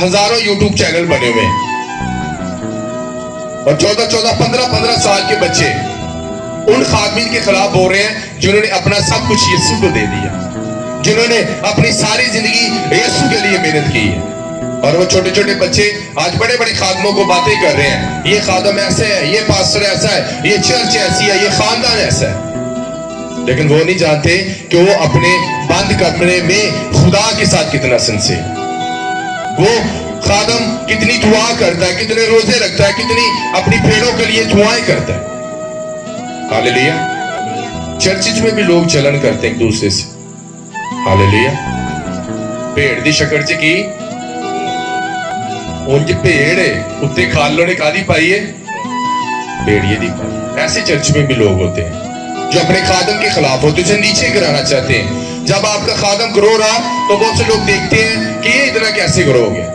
हजारों YouTube channel बने हुए हैं और 14-14, 15-15 साल के बच्चे उन खादमीन के खिलाफ बोल रहे हैं जिन्होंने अपना सब कुछ यीशु को दे दिया, जिन्होंने अपनी सारी जिंदगी यीशु के लिए मेहनत की है। और वो छोटे छोटे बच्चे आज बड़े बड़े खादमों को बातें कर रहे हैं, ये खादम ऐसे है, ये पास्टर ऐसा है, ये चर्च ऐसी है, ये खानदान ऐसा है। लेकिन वो नहीं जानते कि वो अपने बंद कमरे में खुदा के साथ कितना सिंसियर, वो खादम कितनी दुआ करता है, कितने रोजे रखता है, कितनी अपनी भेड़ों के लिए दुआएं करता है। हालेलुया। चर्चिज में भी लोग चलन करते हैं एक दूसरे से। हालेलुया। भेड़ दी शक्कर च की उनकी भेड़ है, उत्ते खालों ने काली पाई है, भेड़िए दी पाई। ऐसे चर्च में भी लोग होते हैं जो अपने खादम के खिलाफ होते, उसे नीचे गिराना चाहते हैं। जब आपका खादम ग्रो रहा तो बहुत से लोग देखते हैं कि ये इतना कैसे ग्रो हो गया।